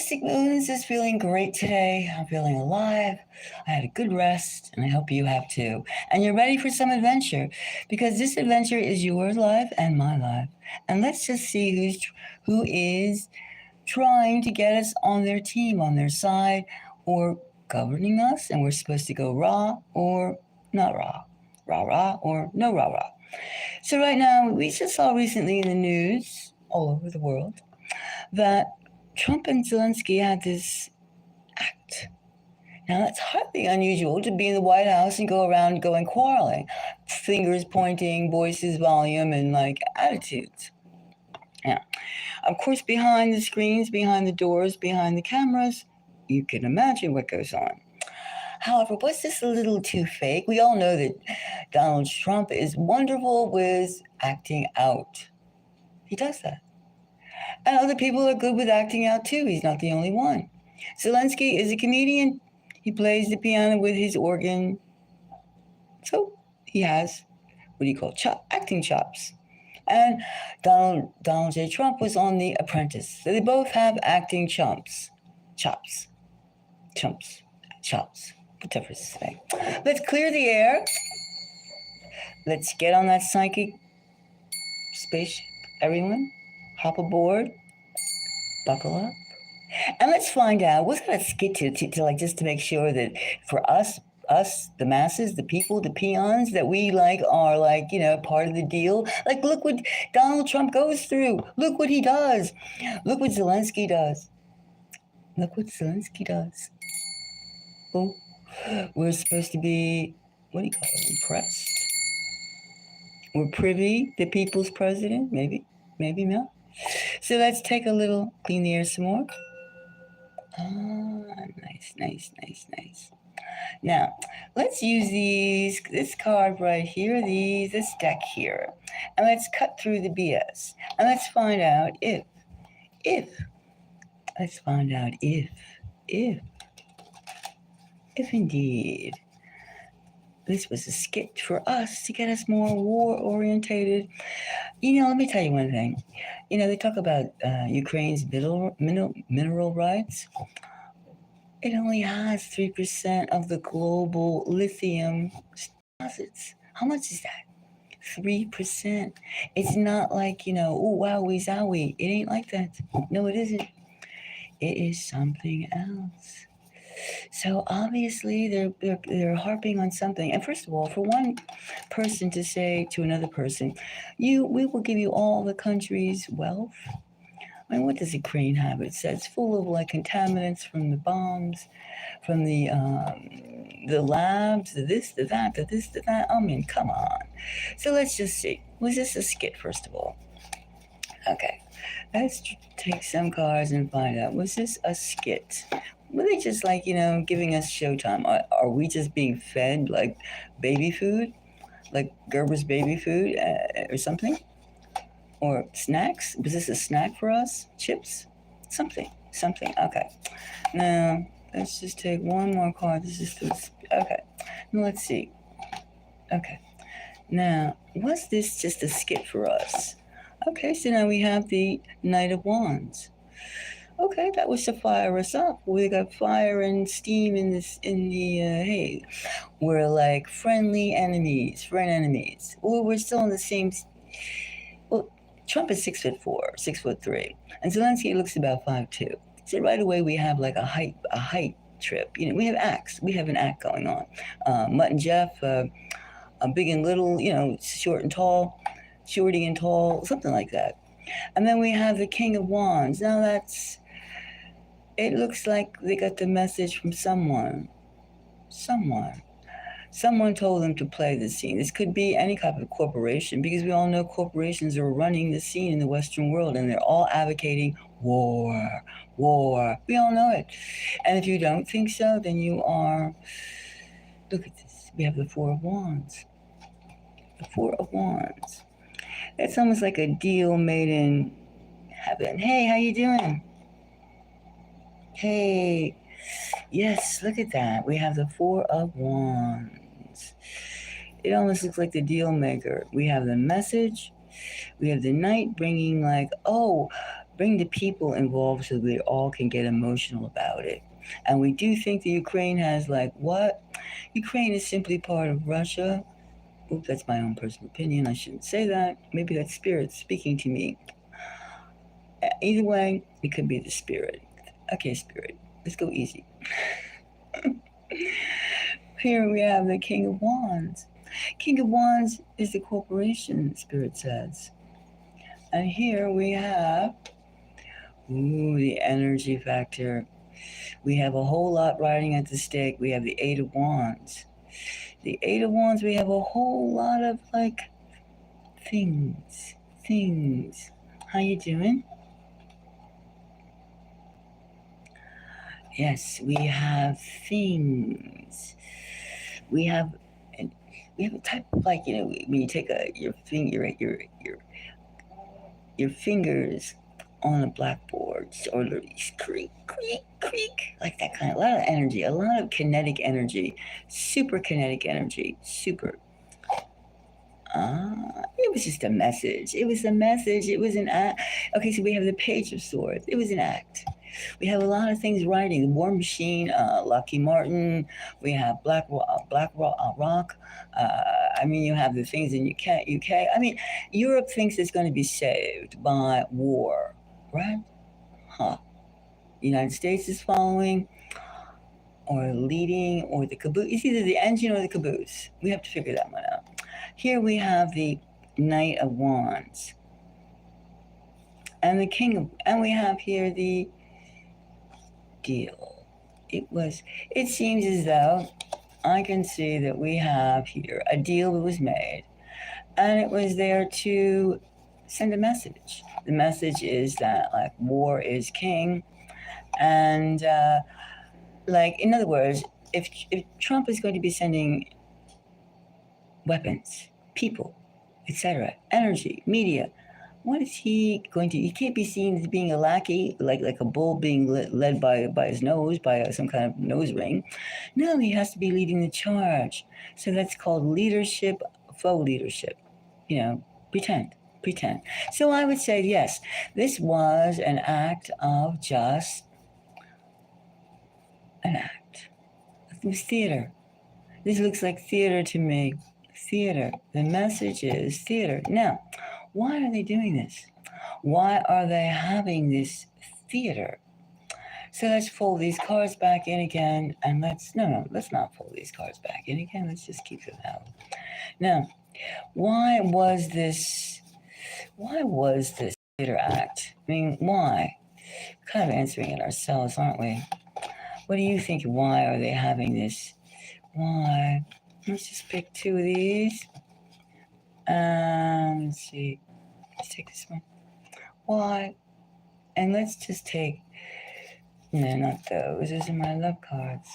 Mystic Moons is feeling great today. I'm feeling alive. I had a good rest, and I hope you have too. And you're ready for some adventure, because this adventure is your life and my life. And let's just see who is trying to get us on their team, on their side, or governing us. And we're supposed to go raw or not raw, rah rah or no rah rah. So right now, we just saw recently in the news all over the world that Trump and Zelensky had this act. Now, that's hardly unusual to be in the White House and go around going quarreling, fingers pointing, voices volume, and like attitudes. Yeah. Of course, behind the screens, behind the doors, behind the cameras, you can imagine what goes on. However, was this a little too fake? We all know that Donald Trump is wonderful with acting out. He does that. And other people are good with acting out too. He's not the only one. Zelensky is a comedian. He plays the piano with his organ. So he has, what do you call, acting chops. And Donald J. Trump was on The Apprentice. So they both have acting chops. Whatever it's saying. Let's clear the air. Let's get on that psychic spaceship, everyone. Hop aboard, buckle up, and let's find out. What's that skit to like, just to make sure that for us, the masses, the people, the peons, that we like are like, part of the deal. Like, look what Donald Trump goes through. Look what he does. Look what Zelensky does. Oh, we're supposed to be, what do you call it, impressed? We're privy, the people's president, maybe not. So let's take a little, clean the air some more. Nice. Now, let's use this card right here, this deck here, and let's cut through the BS. And let's find out if indeed this was a skit for us to get us more war-orientated. Let me tell you one thing. They talk about Ukraine's mineral rights. It only has 3% of the global lithium deposits. How much is that? 3%. It's not like, ooh, wowie zowie. It ain't like that. No, it isn't. It is something else. So obviously they're harping on something. And first of all, for one person to say to another person, we will give you all the country's wealth. I mean, what does Ukraine have? It says full of like contaminants from the bombs, from the labs, the that. I mean, come on. So let's just see. Was this a skit, first of all? Okay. Let's take some cards and find out. Was this a skit? Were they just like, giving us showtime? Are we just being fed like baby food? Like Gerber's baby food or something? Or snacks? Was this a snack for us? Chips? Something. Okay. Now, let's just take one more card. Okay. Now, let's see. Okay. Now, was this just a skit for us? Okay, so now we have the Knight of Wands. Okay, that was to fire us up. We got fire and steam hey, we're like friend enemies. Or we're still in the same. Well, Trump is 6'4", 6'3", and Zelensky looks about 5'2". So right away we have like a height trip. We have acts. We have an act going on. Mutt and Jeff, big and little, short and tall, shorty and tall, something like that. And then we have the King of Wands. Now it looks like they got the message from someone. Someone told them to play the scene. This could be any type of corporation, because we all know corporations are running the scene in the Western world, and they're all advocating war. We all know it. And if you don't think so, then you are... Look at this. We have the Four of Wands. It's almost like a deal made in heaven. Hey, how you doing? Hey, yes, look at that. We have the Four of Wands. It almost looks like the deal maker. We have the message. We have the knight bringing like, bring the people involved so we all can get emotional about it. And we do think the Ukraine has like what? Ukraine is simply part of Russia. Oops, that's my own personal opinion. I shouldn't say that. Maybe that's spirit speaking to me. Either way, it could be the spirit. Okay, spirit, let's go easy. Here we have the King of Wands. King of Wands is the corporation, spirit says. And here we have, the energy factor. We have a whole lot riding at the stake. We have the Eight of Wands. The Eight of Wands, we have a whole lot of like things. How you doing? Yes, we have things. We have a type of like, when you take your fingers on a blackboard or creak like that kind of, a lot of energy, a lot of kinetic energy, super kinetic energy, super. It was just a message. It was an act. Okay, so we have the Page of Swords. It was an act. We have a lot of things writing. The War Machine, Lucky Martin. We have Black Rock. You have the things in UK. Europe thinks it's going to be saved by war, right? The United States is following or leading, or the caboose. It's either the engine or the caboose. We have to figure that one out. Here we have the Knight of Wands. And and we have here the deal. It seems as though I can see that we have here a deal that was made, and it was there to send a message. The message is that like war is king, and in other words, if Trump is going to be sending weapons, people, etc., energy, media, what is he going to? He can't be seen as being a lackey, like a bull being led by his nose, by some kind of nose ring. No, he has to be leading the charge. So that's called leadership, faux leadership. Pretend. So I would say, yes, this was an act of just an act. It was theater. This looks like theater to me. Theater. The message is theater. Now, why are they doing this? Why are they having this theater? So let's fold these cards back in again, and let's not fold these cards back in again. Let's just keep them out. Now, why was this theater act? Why? Kind of answering it ourselves, aren't we? What do you think? Why are they having this? Why? Let's just pick two of these. Let's see. Let's take this one. Why? And let's just take. No, not those. Those are my love cards.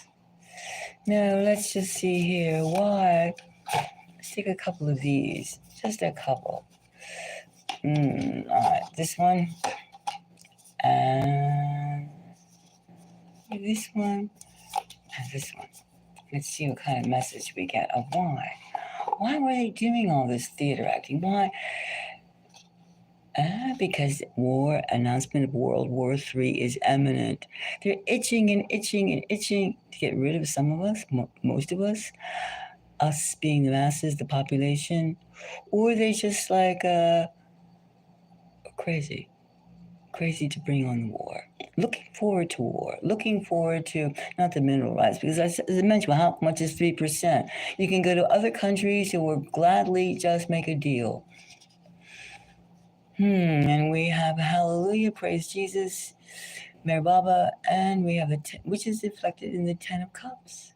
No, let's just see here. Why? Let's take a couple of these. Just a couple. All right. This one. And this one. And this one. Let's see what kind of message we get of why. Why were they doing all this theater acting? Why? Because announcement of World War III is imminent. They're itching to get rid of some of us, most of us being the masses, the population, or they just crazy to bring on the war. Looking forward to war. Looking forward to not the mineral rights, because as I mentioned, how much is 3%? You can go to other countries who will gladly just make a deal. And we have Hallelujah, praise Jesus, Mary Baba, and we have which is reflected in the 10 of Cups.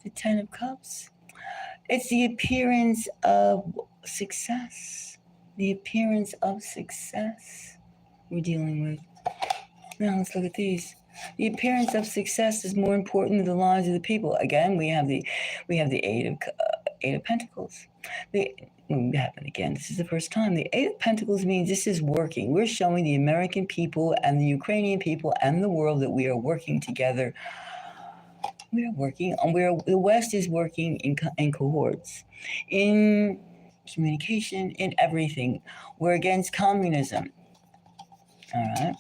The 10 of Cups. It's the appearance of success. The appearance of success we're dealing with. Now let's look at these. The appearance of success is more important than the lives of the people. Again, we have the Eight of Pentacles. Happened again. This is the first time. The Eight of Pentacles means this is working. We're showing the American people and the Ukrainian people and the world that we are working together. We are working. The West is working in cohorts, in communication, in everything. We're against communism. All right.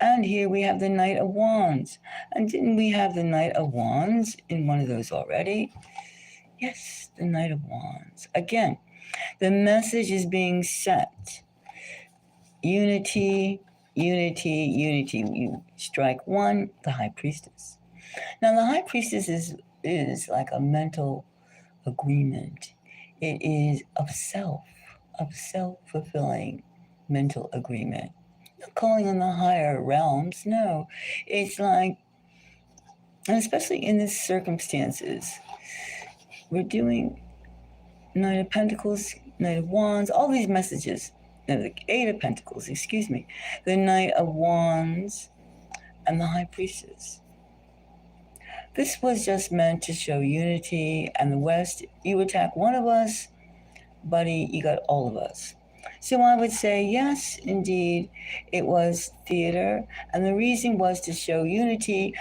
And here we have the Knight of Wands. And didn't we have the Knight of Wands in one of those already? Yes, the Knight of Wands. Again, the message is being set. Unity, unity, unity. You strike one, the High Priestess. Now, the High Priestess is like a mental agreement. It is of self-fulfilling mental agreement. Not calling on the higher realms, no. It's like, and especially in these circumstances, we're doing Knight of Pentacles, Knight of Wands, all these messages. No, the Eight of Pentacles, excuse me. The Knight of Wands and the High Priestess. This was just meant to show unity and the West. You attack one of us, buddy, you got all of us. So I would say, yes, indeed, it was theater. And the reason was to show unity.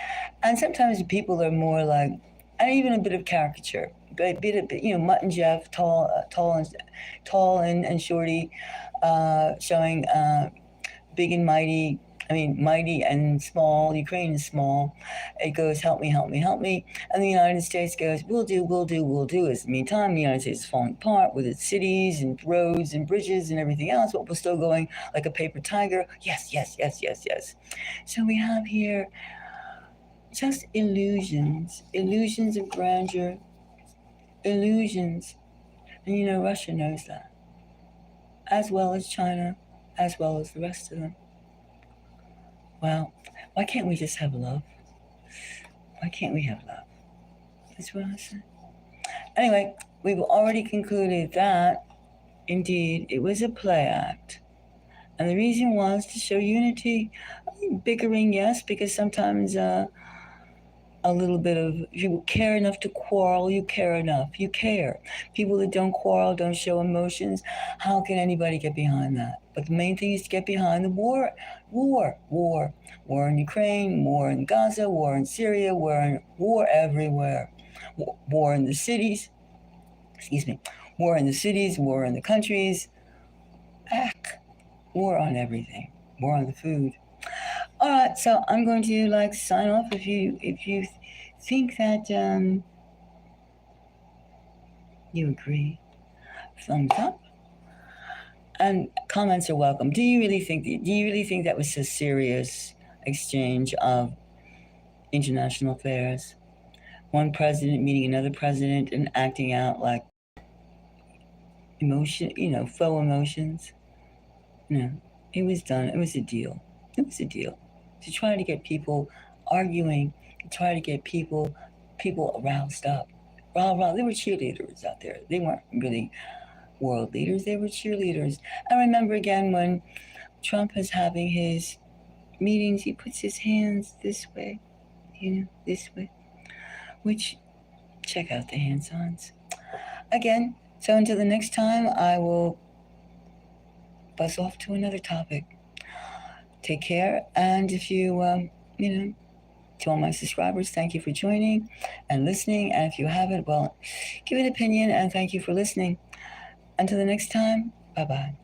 And sometimes people are more like, and even a bit of caricature. A bit, Mutt and Jeff, tall and shorty, showing big and mighty. I mean, mighty and small. Ukraine is small. It goes, help me, help me, help me. And the United States goes, we'll do, we'll do, we'll do. In the meantime, the United States is falling apart with its cities and roads and bridges and everything else, but we're still going like a paper tiger. Yes, yes, yes, yes, yes. So we have here just illusions of grandeur, illusions. And Russia knows that, as well as China, as well as the rest of them. Well, why can't we just have love? Why can't we have love? That's what I said. Anyway, we've already concluded that, indeed, it was a play act. And the reason was to show unity. Bickering, yes, because sometimes a little bit of, if you care enough to quarrel, you care enough. You care. People that don't quarrel, don't show emotions, how can anybody get behind that? But the main thing is to get behind the war in Ukraine, war in Gaza, war in Syria, war everywhere. War in the cities, war in the cities, war in the countries, war on everything, war on the food. All right, so I'm going to sign off. If you think that you agree, thumbs up. And comments are welcome. Do you really think that was a serious exchange of international affairs? One president meeting another president and acting out like emotion, faux emotions? No, it was done. It was a deal. It was a deal to try to get people arguing, to try to get people aroused up. They were cheerleaders out there. They weren't really world leaders, they were cheerleaders. I remember again when Trump is having his meetings, he puts his hands this way, this way, which, check out the hand signs. Again, so until the next time, I will buzz off to another topic. Take care, and if you, to all my subscribers, thank you for joining and listening, and if you haven't, well, give an opinion, and thank you for listening. Until the next time, bye-bye.